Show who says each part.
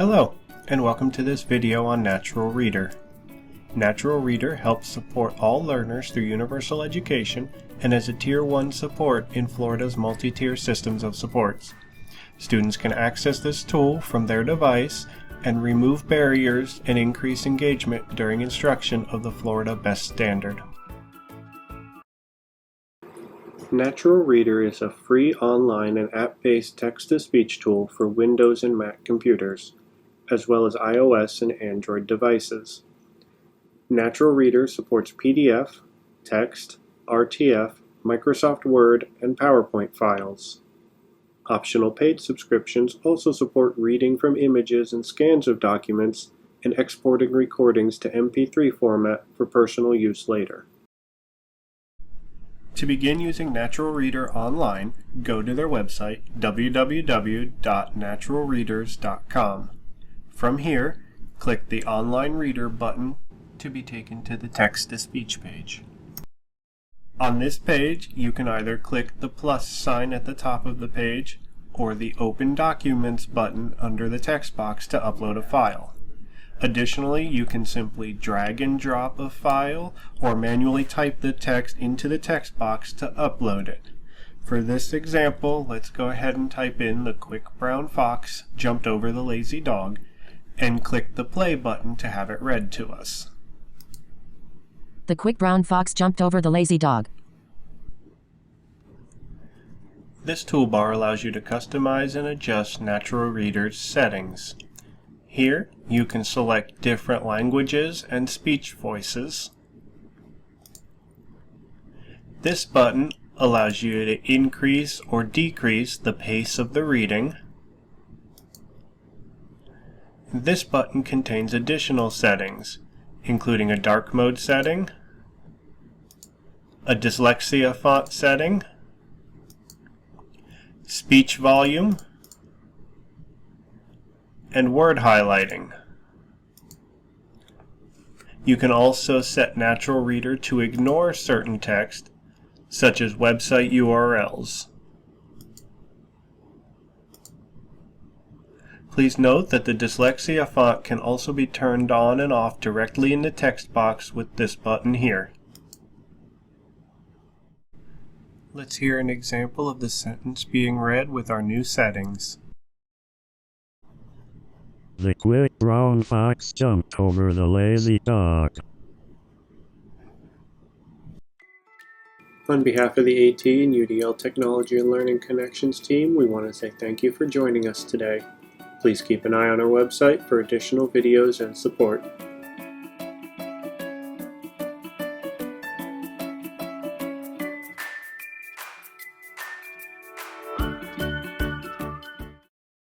Speaker 1: Hello, and welcome to this video on Natural Reader. Natural Reader helps support all learners through universal education and is a Tier 1 support in Florida's multi-tier systems of supports. Students can access this tool from their device and remove barriers and increase engagement during instruction of the Florida Best Standard. Natural Reader is a free online and app-based text-to-speech tool for Windows and Mac computers, as well as iOS and Android devices. Natural Reader supports PDF, text, RTF, Microsoft Word, and PowerPoint files. Optional paid subscriptions also support reading from images and scans of documents and exporting recordings to MP3 format for personal use later. To begin using Natural Reader online, go to their website www.naturalreaders.com. From here, click the Online Reader button to be taken to the text-to-speech page. On this page, you can either click the plus sign at the top of the page or the Open Documents button under the text box to upload a file. Additionally, you can simply drag and drop a file or manually type the text into the text box to upload it. For this example, let's go ahead and type in "the quick brown fox jumped over the lazy dog" and click the play button to have it read to us.
Speaker 2: The quick brown fox jumped over the lazy dog.
Speaker 1: This toolbar allows you to customize and adjust Natural Reader's settings. Here, you can select different languages and speech voices. This button allows you to increase or decrease the pace of the reading. This button contains additional settings, including a dark mode setting, a dyslexia font setting, speech volume, and word highlighting. You can also set Natural Reader to ignore certain text, such as website URLs. Please note that the dyslexia font can also be turned on and off directly in the text box with this button here. Let's hear an example of the sentence being read with our new settings.
Speaker 3: The quick brown fox jumped over the lazy dog.
Speaker 1: On behalf of the AT and UDL Technology and Learning Connections team, we want to say thank you for joining us today. Please keep an eye on our website for additional videos and support.